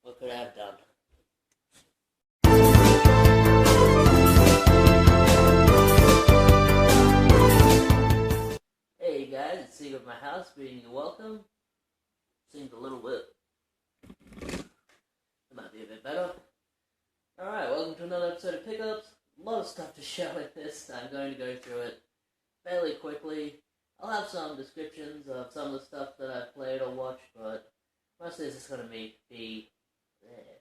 What could I have done? Hey guys, it's Steve at my house, bidding you welcome. Seems a little bit. It might be a bit better. Alright, welcome to another episode of Pickups. A lot of stuff to show in this. I'm going to go through it fairly quickly. I'll have some descriptions of some of the stuff that I've played or watched, but mostly it's just going to be there.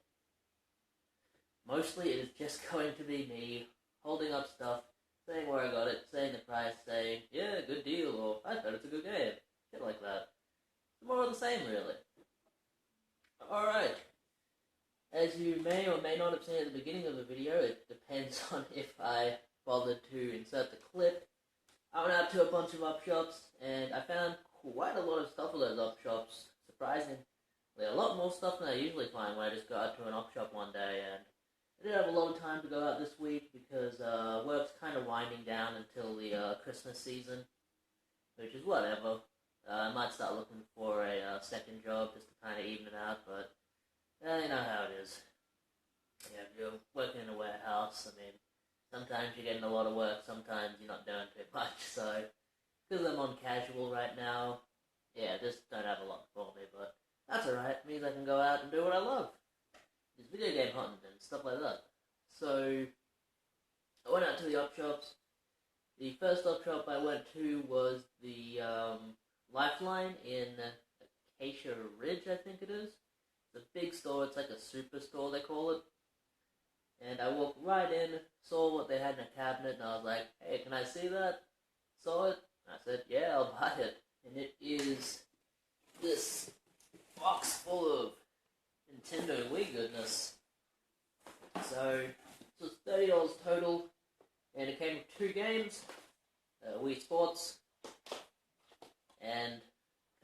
Mostly it is just going to be me holding up stuff, saying where I got it, saying the price, saying, yeah, good deal, or I thought it's a good game. Shit like that. More of the same, really. Alright. As you may or may not have seen at the beginning of the video, it depends on if I bothered to insert the clip. I went out to a bunch of op shops, and I found quite a lot of stuff at those op shops. Surprisingly, a lot more stuff than I usually find when I just go out to an op shop one day, and I did have a lot of time to go out this week because work's kind of winding down until the Christmas season, which is whatever. I might start looking for a second job just to kind of even it out, but you know how it is. Yeah, if you're working in a warehouse, I mean, sometimes you're getting a lot of work, sometimes you're not doing too much, so because I'm on casual right now, yeah, just don't have a lot for me, but that's alright. It means I can go out and do what I love. Just video game hunting and stuff like that. So, I went out to the op shops. The first op shop I went to was the Lifeline in Acacia Ridge, I think it is. It's a big store, it's like a super store they call it. And I walked right in, saw what they had in a cabinet, and I was like, hey, can I see that? Saw it, and I said, yeah, I'll buy it. And it is this box full of Nintendo Wii goodness. So, it was $30 total, and it came with 2 games, Wii Sports, and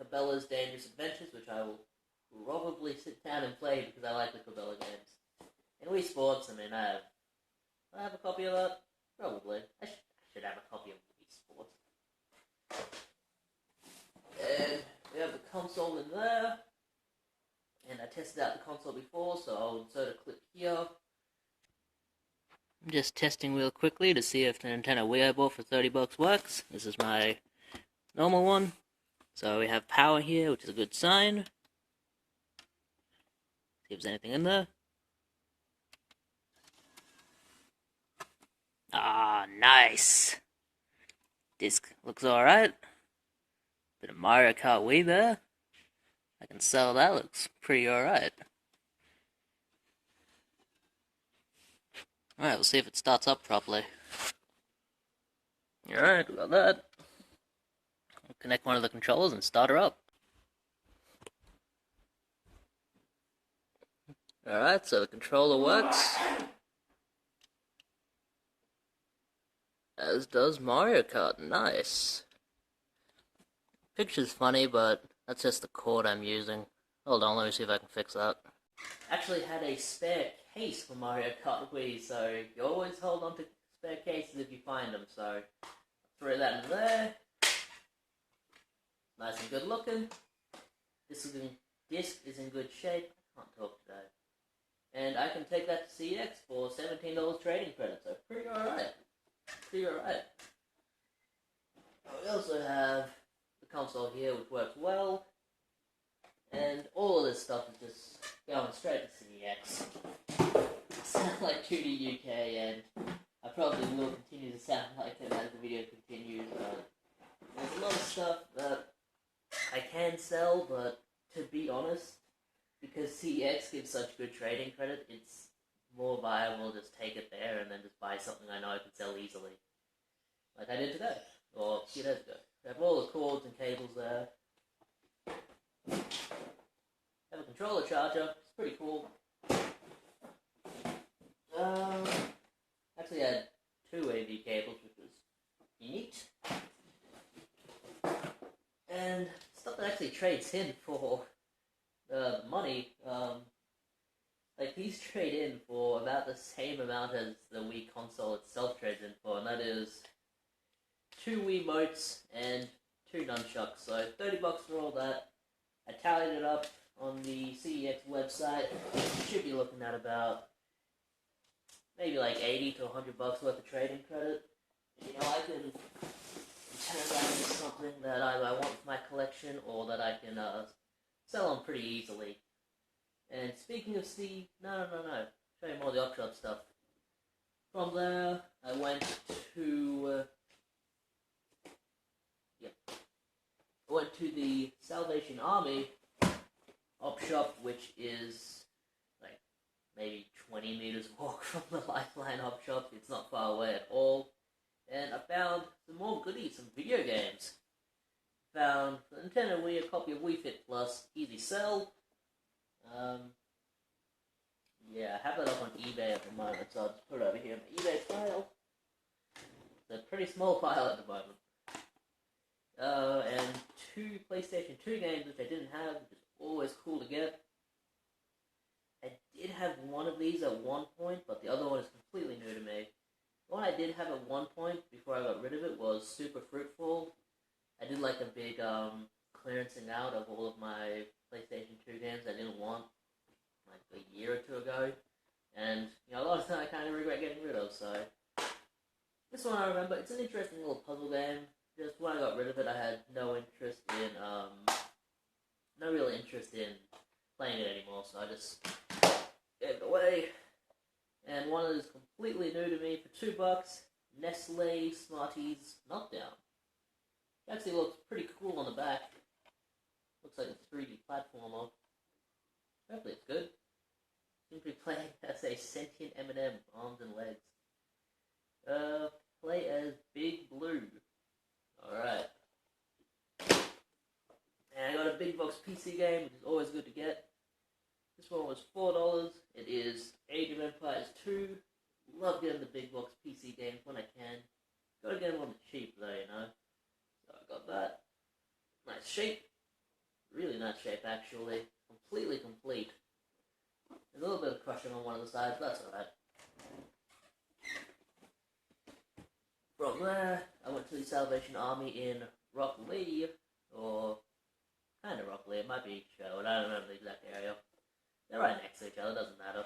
Cabela's Dangerous Adventures, which I will probably sit down and play because I like the Cabela games. And Wii Sports, I mean, do I have a copy of that? Probably. I should have a copy of Wii Sports. And we have the console in there. And I tested out the console before, so I'll insert a clip here. I'm just testing real quickly to see if the Nintendo Wii I bought for $30 works. This is my normal one. So we have power here, which is a good sign. See if there's anything in there. Ah, nice. Disc looks alright. Bit of Mario Kart Wii there. I can sell that, looks pretty alright. Alright, we'll see if it starts up properly. Alright, we got that. I'll connect one of the controllers and start her up. Alright, so the controller works. As does Mario Kart, nice. Picture's funny, but that's just the cord I'm using. Hold on, let me see if I can fix that. Actually had a spare case for Mario Kart Wii, so you always hold on to spare cases if you find them, so throw that in there. Nice and good looking. Disc is in good shape. I can't talk today. And I can take that to CX for $17 trading credit, so pretty alright. Pretty alright. We also have the console here, which works well. And all of this stuff is just going straight to CX. I sound like 2D UK, and I probably will continue to sound like it as the video continues, but there's a lot of stuff that I can sell, but to be honest, because CEX gives such good trading credit, it's more viable to just take it there and then just buy something I know I can sell easily. Like I did today, or a few days ago. I have all the cords and cables there. Have a controller charger, it's pretty cool. Actually I had 2 AV cables, which was neat. And stuff that actually trades in for the money, like these trade in for about the same amount as the Wii console itself trades in for, and that is 2 Wiimotes and 2 nunchucks. So $30 for all that. I tallied it up on the CEX website. You should be looking at about maybe like $80 to $100 worth of trading credit. You know, I can turn that into something that either I want for my collection or that I can sell on pretty easily. And speaking of Steve, no. Show you more of the op shop stuff. From there, I went to the Salvation Army op shop, which is like maybe 20 meters walk from the Lifeline op shop. It's not far away at all. And I found some more goodies, some video games. Found for Nintendo Wii a copy of Wii Fit Plus, easy sell. Yeah, I have that up on eBay at the moment, so I'll just put it over here in my eBay file. It's a pretty small file at the moment. And 2 PlayStation 2 games which I didn't have, which is always cool to get. I did have one of these at one point, but the other one is completely new to me. The one I did have at one point before I got rid of it was Super Fruitful. I did like a big clearancing out of all of my PlayStation 2 games I didn't want like a year or two ago. And, you know, a lot of them I kind of regret getting rid of, so. This one I remember, it's an interesting little puzzle game. Just when I got rid of it, I had no real interest in playing it anymore, so I just gave it away. And one that is completely new to me for $2, Nestle Smarties Meltdown. It actually looks pretty cool on the back. Looks like a 3D platformer. Hopefully it's good. Seems to be playing as a sentient M&M, arms and legs. Play as Big Blue. Alright. And I got a big box PC game, which is always good to get. This one was $4. It is Age of Empires 2. Love getting the big box PC games when I can. Gotta get them on the cheap though, you know. So I got that. Nice shape. Really nice shape actually. Completely complete. There's a little bit of crushing on one of the sides, but that's alright. From there, I went to the Salvation Army in Rockley, or kind of Rockley, it might be Sherwood, I don't remember the exact area. They're right next to each other, doesn't matter.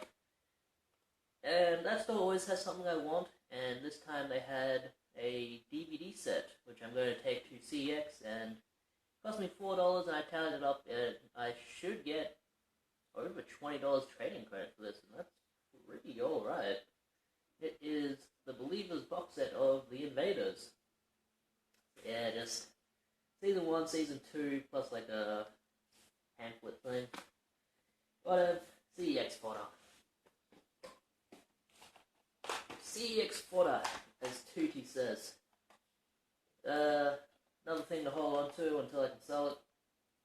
And that store always has something I want, and this time they had a DVD set, which I'm going to take to CEX, and it cost me $4, and I tallied it up, and I should get over $20 trading credit for this, and that's pretty alright. It is the Believers box set of The Invaders. Yeah, just Season 1, Season 2, plus like a pamphlet thing. Whatever. CEX fodder. CEX fodder, as Tootie says. Another thing to hold on to until I can sell it,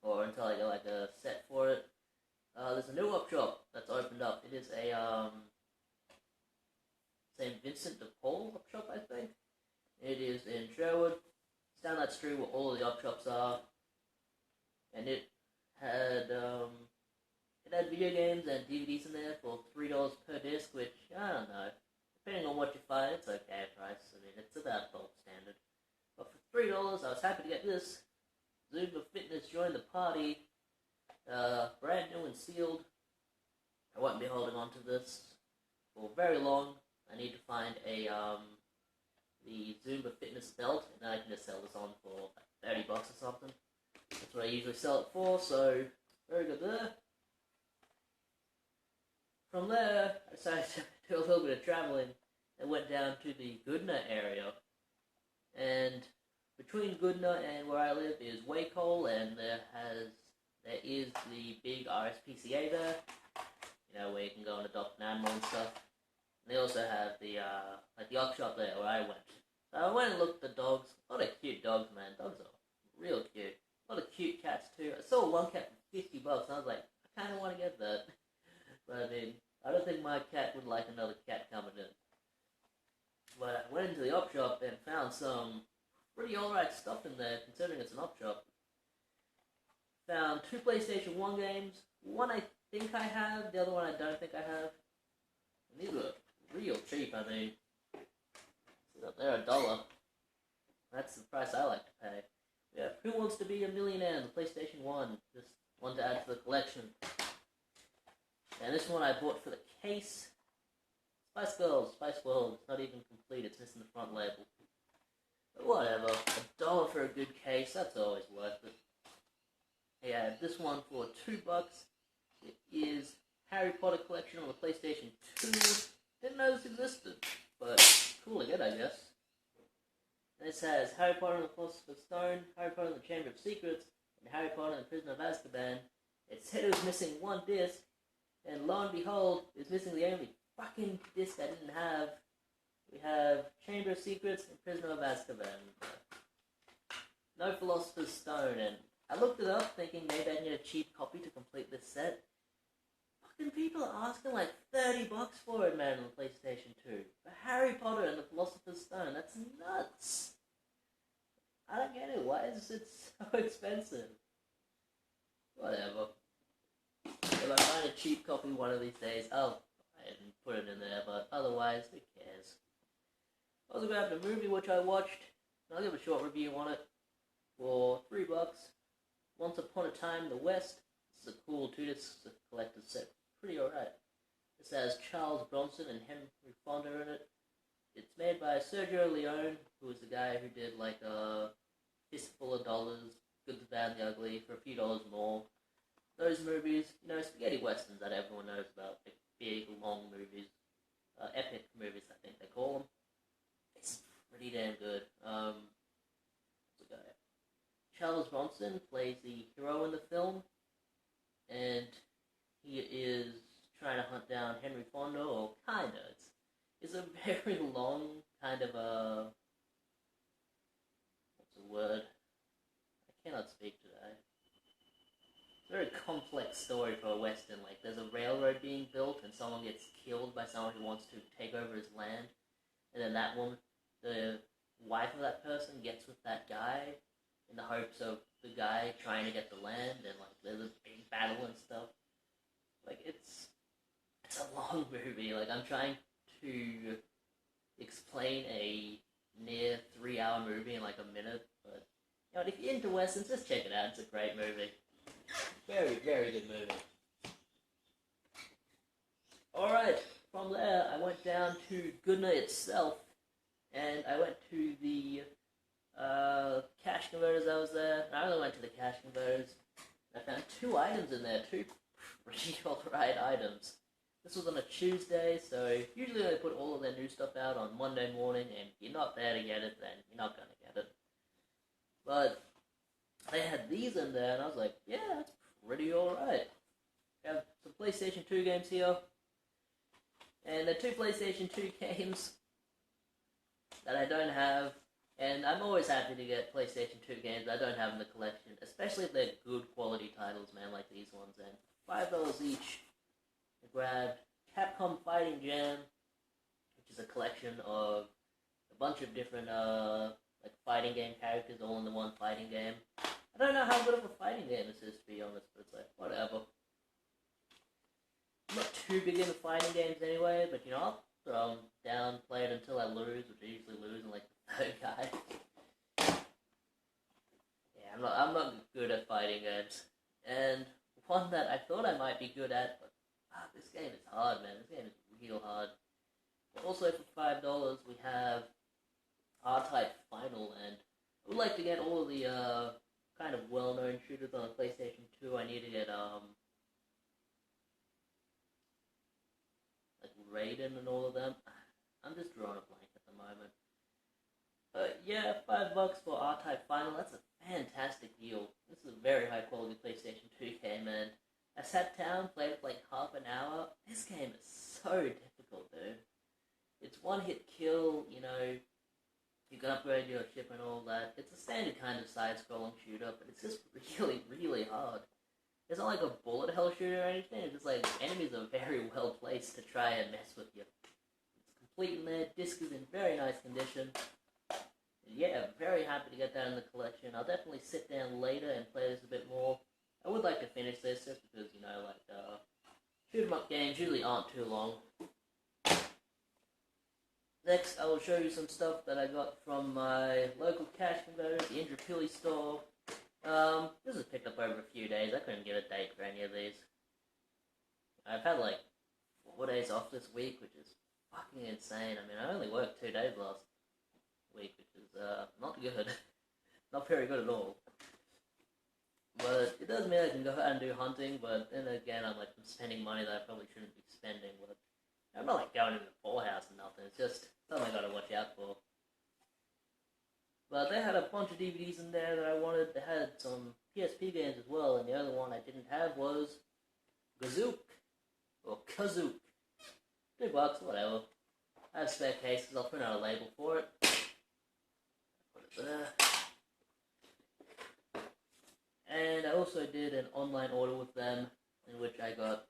or until I get like a set for it. There's a new op shop that's opened up. It is a St. Vincent de Paul op shop, I think. It is in Sherwood. It's down that street where all of the op shops are. And it had video games and DVDs in there for $3 per disc, which, I don't know. Depending on what you find, it's okay price. I mean, it's about bulk standard. But for $3, I was happy to get this. Zumba Fitness joined the party. Brand new and sealed. I won't be holding on to this for very long. I need to find the Zumba Fitness belt, and then I can just sell this on for like $30 or something. That's what I usually sell it for, so very good there. From there, I decided to do a little bit of traveling and went down to the Goodna area. And between Goodna and where I live is Wacol, and there is the big RSPCA there, you know, where you can go and adopt an animal and stuff. And they also have the op shop there where I went. So I went and looked at the dogs. A lot of cute dogs, man. Dogs are real cute. A lot of cute cats too. I saw one cat for $50 and I was like, I kind of want to get that. But I mean, I don't think my cat would like another cat coming in. But I went into the op shop and found some pretty alright stuff in there, considering it's an op shop. Found 2 PlayStation 1 games. One I think I have, the other one I don't think I have. And these were real cheap, I mean. They're $1. That's the price I like to pay. Yeah, Who Wants to Be a Millionaire? The PlayStation 1. Just one to add to the collection. And this one I bought for the case. Spice Girls, Spice World. It's not even complete. It's missing the front label. But whatever. $1 for a good case. That's always worth it. Yeah, this one for $2. It is Harry Potter collection on the PlayStation 2. Didn't know this existed, but cool to get, I guess. And it says Harry Potter and the Philosopher's Stone, Harry Potter and the Chamber of Secrets, and Harry Potter and the Prisoner of Azkaban. It said it was missing one disc, and lo and behold, it's missing the only fucking disc I didn't have. We have Chamber of Secrets and Prisoner of Azkaban. No Philosopher's Stone, and I looked it up thinking maybe I need a cheap copy to complete this set. Fucking people are asking like $30 for it, man, on the PlayStation 2. For Harry Potter and the Philosopher's Stone, that's nuts. I don't get it. Why is it so expensive? Whatever. If I find a cheap copy one of these days, I'll buy it and put it in there, but otherwise, who cares? I also grabbed a movie which I watched, and I'll give a short review on it for $3. Once Upon a Time in the West. This is a cool 2-disc collector's set. Pretty alright. This has Charles Bronson and Henry Fonda in it. It's made by Sergio Leone, who is the guy who did like a Fistful of Dollars, Good, the Bad, and the Ugly for a few dollars more. Those movies, you know, spaghetti westerns that everyone knows about, like big, long movies, epic movies, I think they call them. It's pretty damn good. What's the guy? Charles Bronson plays the hero in the film, and he is trying to hunt down Henry Fonda, or kinda. It's a very long kind of a... what's the word? I cannot speak today. It's a very complex story for a western. Like, there's a railroad being built, and someone gets killed by someone who wants to take over his land, and then that woman, the wife of that person, gets with that guy in the hopes of the guy trying to get the land, and like there's a big battle and stuff. Like, it's a long movie. Like, I'm trying to explain a near 3-hour movie in like a minute, but you know, if you're into westerns, just check it out. It's a great movie. Very, very good movie. Alright, from there I went down to Goodnight itself, and I went to the cash converters that was there. I only went to the cash converters. I found 2 items in there, 2 pretty alright items. This was on a Tuesday, so usually they put all of their new stuff out on Monday morning, and if you're not there to get it, then you're not going to get it. But they had these in there, and I was like, yeah, that's pretty alright. We have some PlayStation 2 games here, and the 2 PlayStation 2 games that I don't have, and I'm always happy to get PlayStation 2 games I don't have in the collection, especially if they're good quality titles, man, like these ones. And $5 each. I grabbed Capcom Fighting Jam, which is a collection of a bunch of different like fighting game characters all in the one fighting game. I don't know how good of a fighting game this is, to be honest, but it's like, whatever. I'm not too big into fighting games anyway, but you know, I'll throw them down, play it until I lose, which I usually lose in like the 3rd guy. Yeah, I'm not good at fighting games. And one that I thought I might be good at, but this game is hard, man. This game is real hard. But also for $5, we have R-Type Final, and I would like to get all of the kind of well-known shooters on the PlayStation 2. I need to get like Raiden and all of them. I'm just drawing a blank at the moment. But yeah, $5 for R-Type Final. That's a fantastic deal. This is a very high quality PlayStation 2 game, and I sat down, played it for like half an hour. This game is so difficult, dude. It's one-hit kill, you know, you can upgrade your ship and all that. It's a standard kind of side-scrolling shooter, but it's just really, really hard. It's not like a bullet hell shooter or anything. It's just like enemies are very well placed to try and mess with you. It's complete in there. Disc is in very nice condition. Yeah, very happy to get that in the collection. I'll definitely sit down later and play this a bit more. I would like to finish this just because, you know, like, shoot 'em up games usually aren't too long. Next, I will show you some stuff that I got from my local cash converter, the Indrapili store. This was picked up over a few days. I couldn't give a date for any of these. I've had like 4 days off this week, which is fucking insane. I mean, I only worked 2 days last week, which is not good. Not very good at all. But it does mean I can go out and do hunting, but then again, I'm spending money that I probably shouldn't be spending. But I'm not like going to the poorhouse and nothing. It's just something I gotta watch out for. But they had a bunch of DVDs in there that I wanted. They had some PSP games as well, and the only one I didn't have was Gazook. Or Kazook. $2, whatever. I have spare cases, I'll print out a label for it. Put it there. And I also did an online order with them, in which I got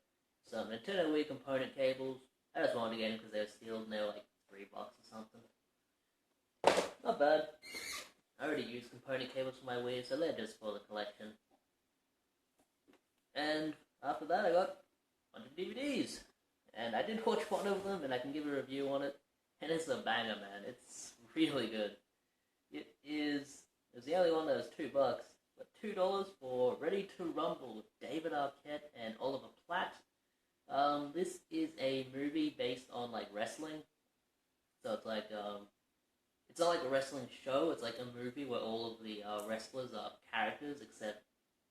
some Nintendo Wii component cables. I just wanted to get them because they were sealed and they were like $3 or something. Not bad. I already used component cables for my Wii, so they're just for the collection. And after that I got a bunch of DVDs. And I did watch one of them and I can give a review on it. And it's a banger, man. It's really good. It was the only one that was $2. But $2 for Ready to Rumble with David Arquette and Oliver Platt. This is a movie based on like wrestling. So it's like it's not like a wrestling show. It's like a movie where all of the wrestlers are characters, except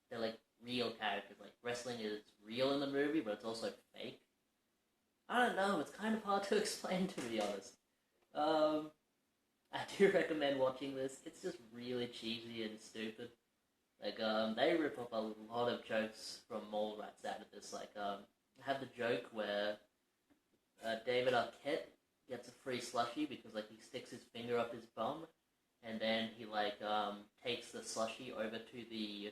they're like real characters. Like wrestling is real in the movie, but it's also fake. I don't know. It's kind of hard to explain, to be honest. I do recommend watching this. It's just really cheesy and stupid. Like, they rip up a lot of jokes from Mallrats out of this. Like, I have the joke where David Arquette gets a free slushie because, like, he sticks his finger up his bum, and then he, like, takes the slushie over to the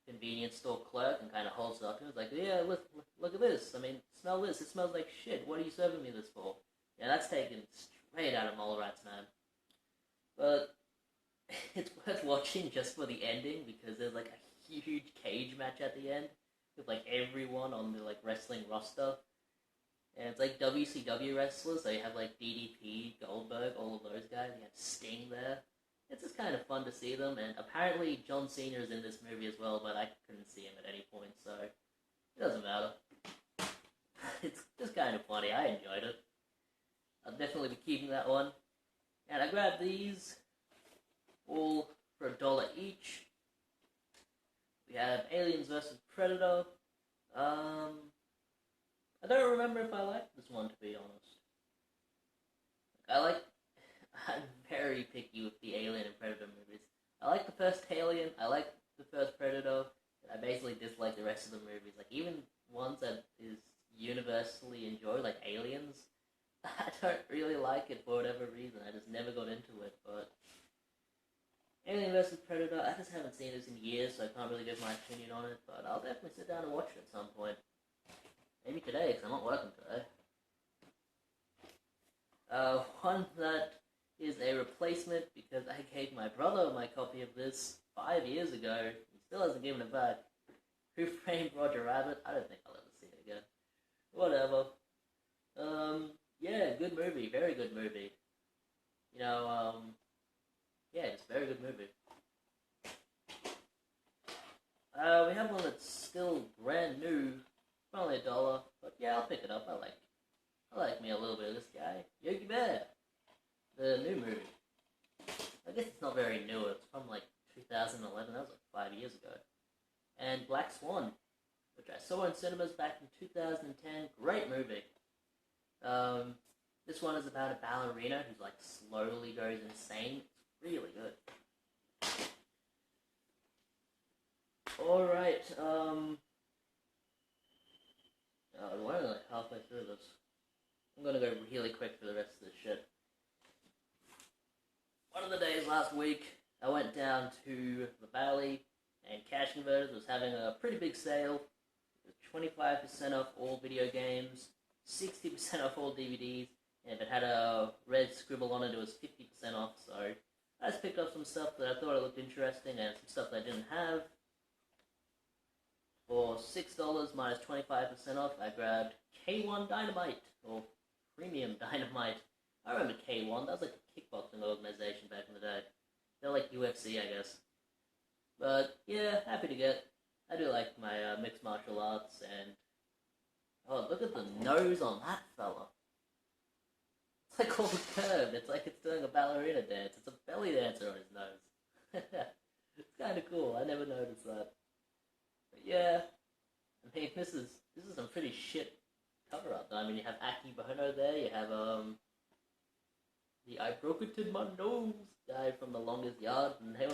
convenience store clerk and kind of holds it up to him. He's like, yeah, look at this. I mean, smell this. It smells like shit. What are you serving me this for? Yeah, that's taken straight out of Mallrats, man. But it's worth watching just for the ending because there's like a huge cage match at the end with like everyone on the like wrestling roster. And it's like WCW wrestlers, so you have like DDP, Goldberg, all of those guys. You have Sting there. It's just kind of fun to see them, and apparently John Cena is in this movie as well, but I couldn't see him at any point, so it doesn't matter. It's just kind of funny. I enjoyed it. I'll definitely be keeping that one. And I grabbed these all for $1 each. We have Aliens vs. Predator. I don't remember if I liked this one, to be honest. I'm very picky with the Alien and Predator movies. I like the first Alien, I like the first Predator, and I basically dislike the rest of the movies. Like, even ones that is universally enjoyed, like Aliens, I don't really like it for whatever reason. I just never got into it, but Alien vs. Predator, I just haven't seen this in years, so I can't really give my opinion on it, but I'll definitely sit down and watch it at some point. Maybe today, because I'm not working today. One that is a replacement, because I gave my brother my copy of this 5 years ago. He still hasn't given it back. Who Framed Roger Rabbit? I don't think I'll ever see it again. Whatever. Yeah, good movie. Very good movie. You know, yeah, it's a very good movie. We have one that's still brand new. Probably $1, but yeah, I'll pick it up. I like me a little bit of this guy. Yogi Bear. The new movie. I guess it's not very new. It's from like 2011. That was like 5 years ago. And Black Swan, which I saw in cinemas back in 2010. Great movie. This one is about a ballerina who's like slowly goes insane. It's really good. Alright, we're only like halfway through this. I'm gonna go really quick for the rest of this shit. One of the days last week, I went down to the Valley, and Cash Converters was having a pretty big sale. It was 25% off all video games, 60% off all DVDs, and if it had a red scribble on it, it was 50% off, so I just picked up some stuff that I thought it looked interesting, and some stuff that I didn't have. For $6 minus 25% off, I grabbed K1 Dynamite, or Premium Dynamite. I remember K1, that was like a kickboxing organization back in the day. They're like UFC, I guess. But yeah, happy to get. I do like my mixed martial arts, and oh, look at the nose on that fella. It's like all curved. It's like it's doing a ballerina dance. It's a belly dancer on his nose. It's kind of cool. I never noticed that. But yeah, I mean, this is some pretty shit cover up. I mean, you have Aki Bono there. You have the I broke it in my nose guy from The Longest Yard, and they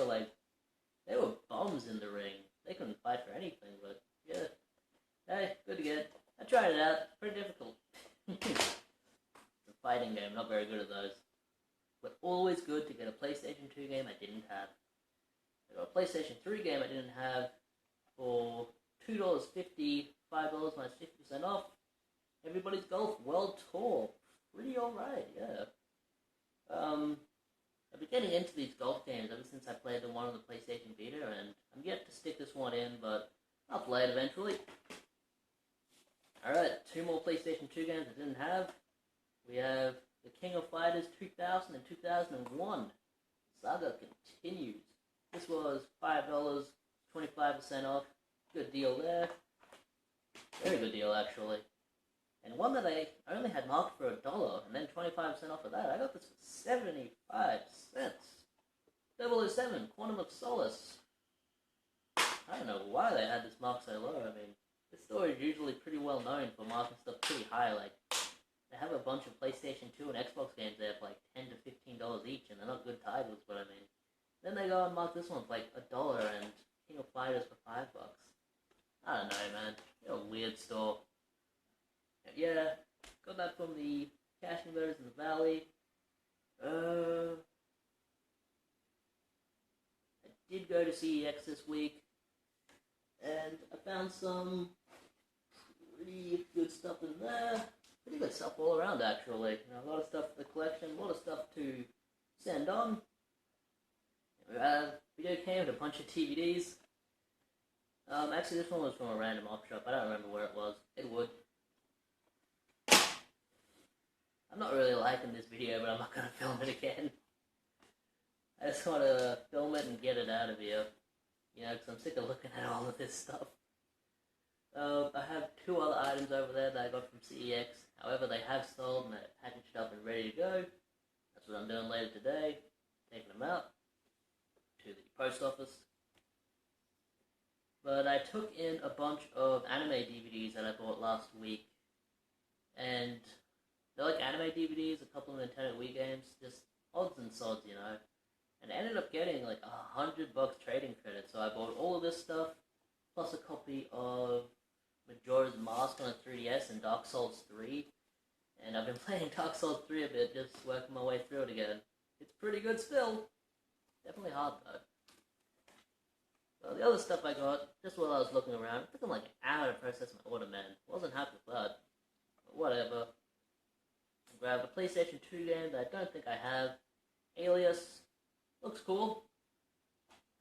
were bums in the ring. They couldn't fight for anything. But yeah, hey, good to get. I tried it out. Pretty difficult. It's a fighting game. Not very good at those. But always good to get a PlayStation 2 game I didn't have. I got a PlayStation 3 game I didn't have for $2.50, $5 minus 50% off. Everybody's Golf World Tour. Pretty alright, yeah. I've been getting into these golf games ever since I played the one on the PlayStation Vita, and I'm yet to stick this one in, but I'll play it eventually. Alright, 2 more PlayStation 2 games I didn't have. We have The King of Fighters 2000 and 2001. Saga continues. This was $5, 25% off. Good deal there. Very good deal, actually. And one that I only had marked for $1, and then 25% off of that. I got this for 75 cents. 007, Quantum of Solace. I don't know why they had this marked so low. I mean, this store is usually pretty well known for marking stuff pretty high. Like, they have a bunch of PlayStation 2 and Xbox games there for like $10 to $15 each, and they're not good titles, but I mean, then they go and mark this one for like $1 and King of Fighters for $5. I don't know, man. They're a weird store. Yeah, got that from the Cash Converters in the Valley. I did go to CEX this week, and I found some pretty good stuff in there. Pretty good stuff all around, actually. You know, a lot of stuff for the collection, a lot of stuff to send on. Video came with a bunch of DVDs. Actually, this one was from a random op shop. I don't remember where it was. It would. I'm not really liking this video, but I'm not going to film it again. I just want to film it and get it out of here. You know, because I'm sick of looking at all of this stuff. I have 2 other items over there that I got from CEX. However, they have sold and they're packaged up and ready to go. That's what I'm doing later today. Taking them out to the post office. But I took in a bunch of anime DVDs that I bought last week. And they're like anime DVDs, a couple of Nintendo Wii games, just odds and sods, you know. And I ended up getting like $100 trading credit, so I bought all of this stuff, plus a copy of Majora's Mask on a 3DS and Dark Souls 3. And I've been playing Dark Souls 3 a bit, just working my way through it again. It's pretty good still. Definitely hard though. Well, the other stuff I got, just while I was looking around, it took them like an hour to process my order, man. Wasn't happy with that. But whatever. I grabbed a PlayStation 2 game that I don't think I have. Alias. Looks cool.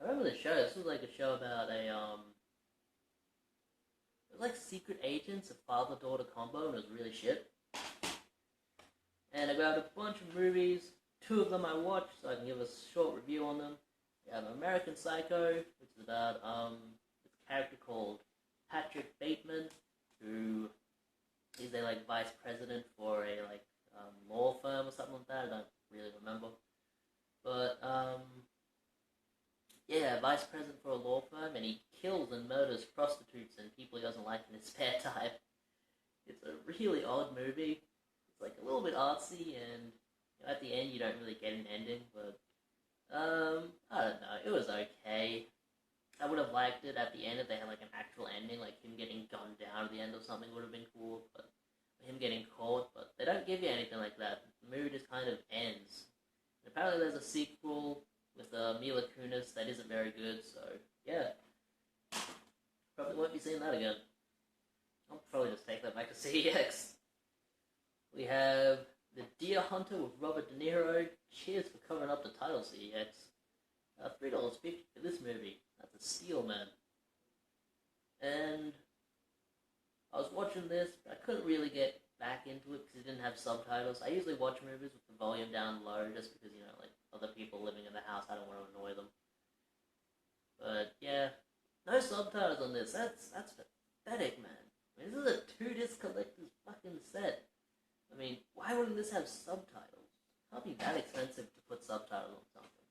I remember the show. This was like a show about a, it was like secret agents, a father-daughter combo, and it was really shit. And I grabbed a bunch of movies. 2 of them I watched, so I can give a short review on them. We have American Psycho, which is about this character called Patrick Bateman, who is a like vice president for a like law firm or something like that. I don't really remember, but yeah, vice president for a law firm, and he kills and murders prostitutes and people he doesn't like in his spare time. It's a really odd movie. It's like a little bit artsy, and you know, at the end you don't really get an ending, but I don't know, it was okay. I would have liked it at the end if they had like an actual ending, like him getting gunned down at the end or something would have been cool, but him getting caught, but they don't give you anything like that. The movie just kind of ends. And apparently there's a sequel with Mila Kunis that isn't very good, so yeah. Probably won't be seeing that again. I'll probably just take that back to CEX. We have The Deer Hunter with Robert De Niro. Cheers for covering up the title, CEX. $3.50 for this movie. That's a steal, man. And I was watching this, but I couldn't really get back into it because it didn't have subtitles. I usually watch movies with the volume down low just because, like other people living in the house, I don't want to annoy them. But yeah, no subtitles on this. That's pathetic, man. I mean, this is a 2-disc collector's fucking set. I mean, why wouldn't this have subtitles? It can't be that expensive to put subtitles on something.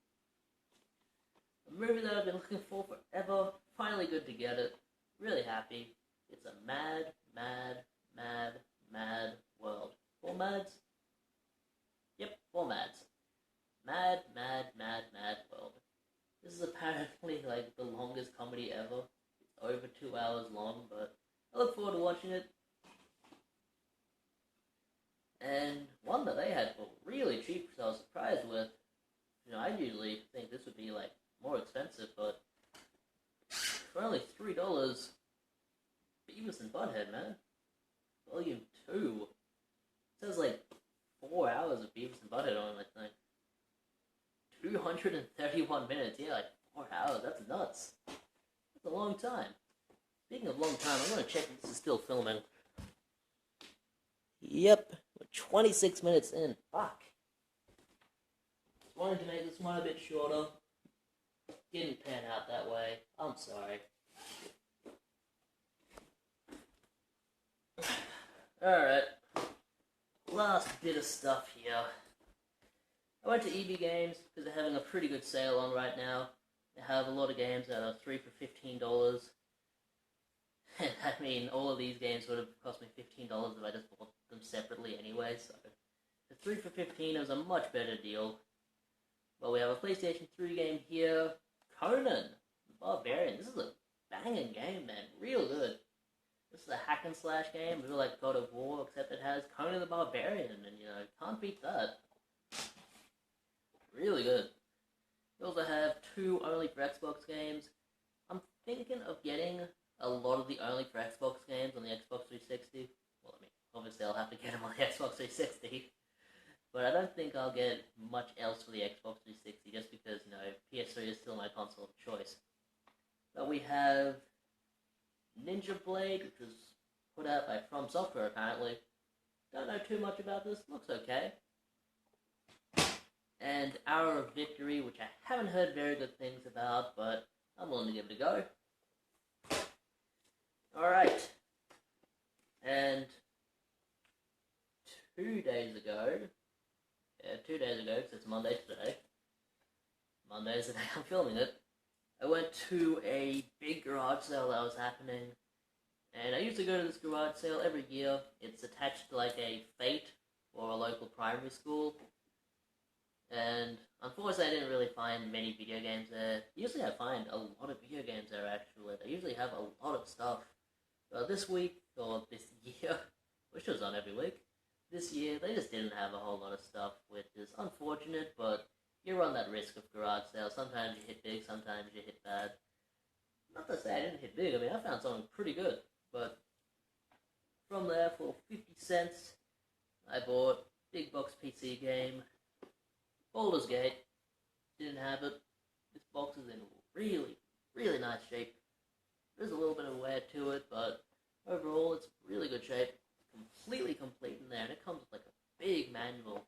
A movie that I've been looking for forever. Finally good to get it. Really happy. It's a mad, mad, mad, mad world. 4 mads? Yep, 4 mads. Mad, mad, mad, mad world. This is apparently like the longest comedy ever. It's over 2 hours long, but I look forward to watching it. And one that they had for really cheap, which I was surprised with. I usually think this would be like more expensive, but for only $3, Beavis and Butthead, man. Volume 2. It says like 4 hours of Beavis and Butthead on it, I think. 231 minutes, yeah, like 4 hours, that's nuts. That's a long time. Speaking of long time, I'm gonna check if this is still filming. Yep, we're 26 minutes in. Fuck. Just wanted to make this one a bit shorter. Didn't pan out that way. I'm sorry. Alright. Last bit of stuff here. I went to EB Games because they're having a pretty good sale on right now. They have a lot of games that are 3 for $15. And I mean, all of these games would have cost me $15 if I just bought them separately anyway, so the 3 for $15 was a much better deal. Well, we have a PlayStation 3 game here, Conan the Barbarian. This is a banging game, man. Real good. This is a hack and slash game, real like God of War, except it has Conan the Barbarian, and can't beat that. Really good. We also have 2 only for Xbox games. I'm thinking of getting a lot of the only for Xbox games on the Xbox 360. Well, I mean, obviously I'll have to get them on the Xbox 360. But I don't think I'll get much else for the Xbox 360 just because, PS3 is still my console of choice. But we have Ninja Blade, which was put out by From Software apparently. Don't know too much about this. Looks okay. And Hour of Victory, which I haven't heard very good things about, but I'm willing to give it a go. Alright. And 2 days ago, because it's Monday today. Monday is the day I'm filming it. I went to a big garage sale that was happening. And I usually go to this garage sale every year. It's attached to like a fete or a local primary school. And unfortunately I didn't really find many video games there. Usually I find a lot of video games there actually. They usually have a lot of stuff. But this week, or this year, which was on every week, this year they just didn't have a whole lot of stuff, which is unfortunate, but you run that risk of garage sales. Sometimes you hit big, sometimes you hit bad. Not to say I didn't hit big, I mean I found something pretty good, but from there for 50 cents, I bought Big Box PC game, Baldur's Gate. Didn't have it. This box is in really, really nice shape. There's a little bit of wear to it, but overall it's really good shape. Completely complete in there, and it comes with like a big manual.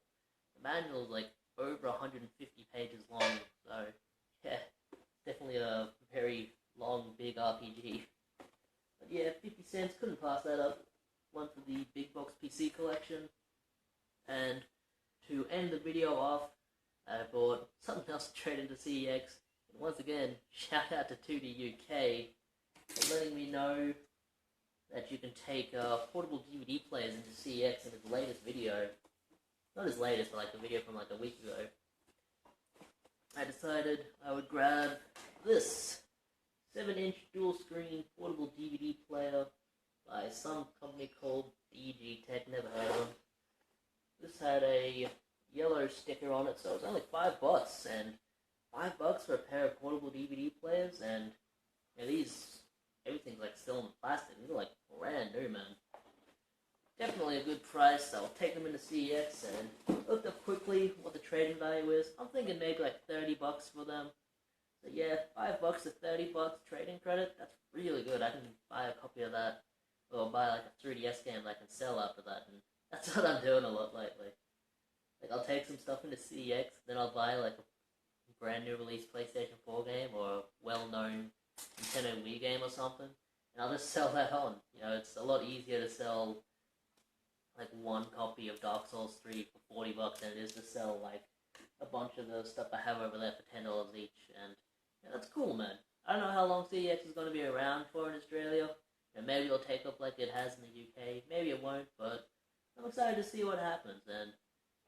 The manual is like over 150 pages long, so yeah, definitely a very long, big RPG. But yeah, 50 cents, couldn't pass that up. One for the Big Box PC collection. And to end the video off, I bought something else to trade into CEX. And once again, shout out to 2D UK for letting me know that you can take portable DVD players into CEX in his latest video. Not his latest, but like the video from like a week ago. I decided I would grab this 7-inch dual screen portable DVD player by some company called DG Tech, never heard of them. This had a yellow sticker on it, so it was only $5, and $5 for a pair of portable DVD players, and these, everything's like still in plastic. These are like brand new, man. Definitely a good price. I'll take them into CEX and looked up quickly what the trading value is. I'm thinking maybe like $30 for them. So yeah, $5 to $30 trading credit, that's really good. I can buy a copy of that, or buy like a 3DS game that I can sell after that, and that's what I'm doing a lot lately. Like, I'll take some stuff into CEX, then I'll buy like a brand new release PlayStation 4 game, or a well-known Nintendo Wii game or something, and I'll just sell that on. You know, it's a lot easier to sell like one copy of Dark Souls 3 for $40 than it is to sell like a bunch of the stuff I have over there for $10 each, and yeah, that's cool, man. I don't know how long CEX is going to be around for in Australia, and maybe it'll take up like it has in the UK, maybe it won't, but I'm excited to see what happens, and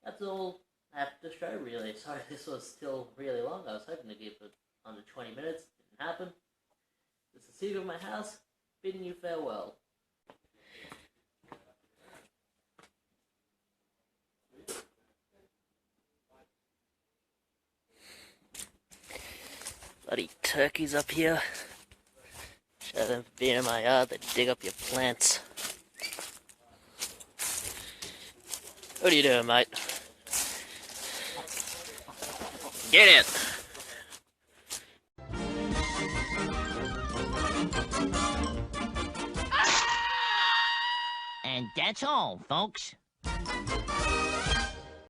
that's all I have to show, really. Sorry this was still really long. I was hoping to keep it under 20 minutes. Didn't happen. This is Secret of my house, bidding you farewell. Bloody turkeys up here. Show them being in my yard, they dig up your plants. What are you doing, mate? Get it! And that's all, folks.